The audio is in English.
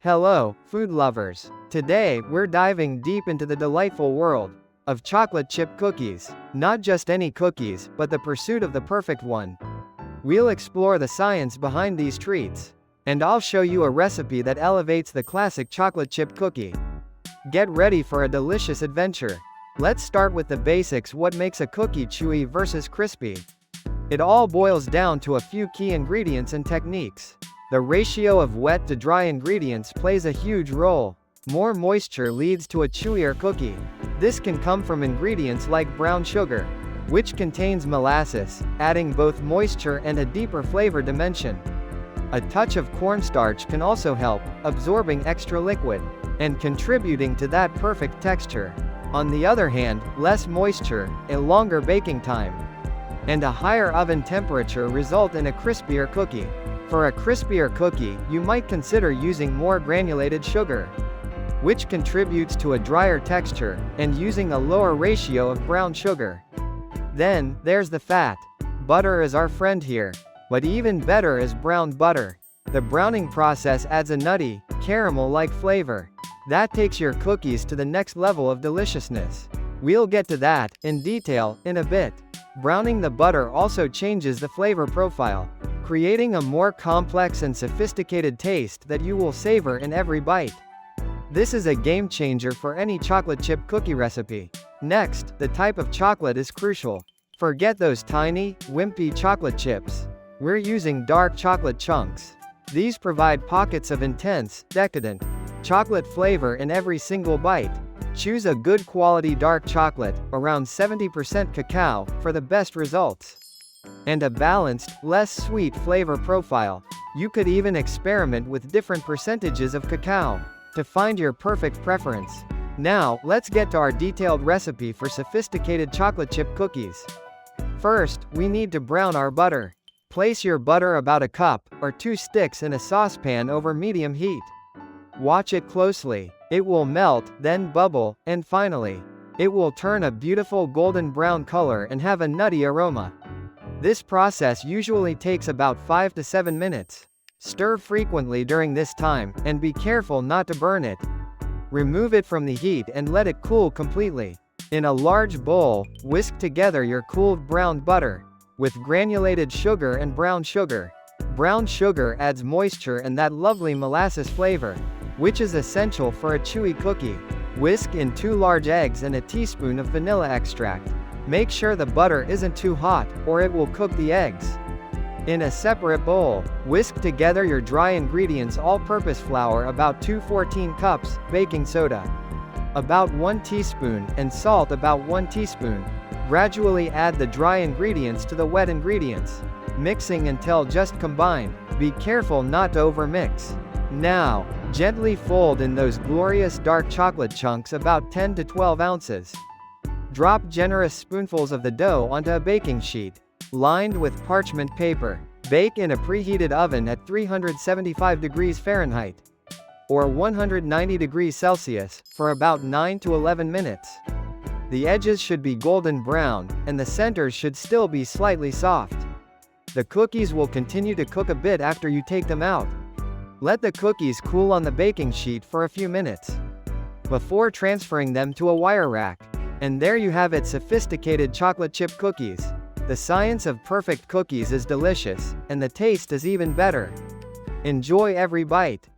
Hello, food lovers. Today, we're diving deep into the delightful world of chocolate chip cookies. Not just any cookies, but the pursuit of the perfect one. We'll explore the science behind these treats. And I'll show you a recipe that elevates the classic chocolate chip cookie. Get ready for a delicious adventure. Let's start with the basics: what makes a cookie chewy versus crispy. It all boils down to a few key ingredients and techniques. The ratio of wet to dry ingredients plays a huge role. More moisture leads to a chewier cookie. This can come from ingredients like brown sugar, which contains molasses, adding both moisture and a deeper flavor dimension. A touch of cornstarch can also help, absorbing extra liquid and contributing to that perfect texture. On the other hand, less moisture, a longer baking time, and a higher oven temperature result in a crispier cookie. For a crispier cookie, you might consider using more granulated sugar, which contributes to a drier texture, and using a lower ratio of brown sugar. Then, there's the fat. Butter is our friend here. But even better is browned butter. The browning process adds a nutty, caramel-like flavor that takes your cookies to the next level of deliciousness. We'll get to that, in detail, in a bit. Browning the butter also changes the flavor profile, creating a more complex and sophisticated taste that you will savor in every bite. This is a game changer for any chocolate chip cookie recipe. Next, the type of chocolate is crucial. Forget those tiny, wimpy chocolate chips. We're using dark chocolate chunks. These provide pockets of intense, decadent chocolate flavor in every single bite. Choose a good quality dark chocolate, around 70% cacao, for the best results. And a balanced, less sweet flavor profile. You could even experiment with different percentages of cacao to find your perfect preference. Now, let's get to our detailed recipe for sophisticated chocolate chip cookies. First, we need to brown our butter. Place your butter about a cup, or 2 sticks, in a saucepan over medium heat. Watch it closely. It will melt, then bubble, and finally, it will turn a beautiful golden brown color and have a nutty aroma. This process usually takes about 5 to 7 minutes. Stir frequently during this time, and be careful not to burn it. Remove it from the heat and let it cool completely. In a large bowl, whisk together your cooled browned butter with granulated sugar and brown sugar. Brown sugar adds moisture and that lovely molasses flavor, which is essential for a chewy cookie. Whisk in 2 large eggs and a teaspoon of vanilla extract. Make sure the butter isn't too hot, or it will cook the eggs. In a separate bowl, whisk together your dry ingredients: all-purpose flour about 2 cups, baking soda about 1 teaspoon, and salt about 1 teaspoon. Gradually add the dry ingredients to the wet ingredients, mixing until just combined. Be careful not to overmix. Now, gently fold in those glorious dark chocolate chunks, about 10 to 12 ounces. Drop generous spoonfuls of the dough onto a baking sheet, lined with parchment paper. Bake in a preheated oven at 375 degrees Fahrenheit, or 190 degrees Celsius, for about 9 to 11 minutes. The edges should be golden brown, and the centers should still be slightly soft. The cookies will continue to cook a bit after you take them out. Let the cookies cool on the baking sheet for a few minutes before transferring them to a wire rack. And there you have it: sophisticated chocolate chip cookies. The science of perfect cookies is delicious, and the taste is even better. Enjoy every bite.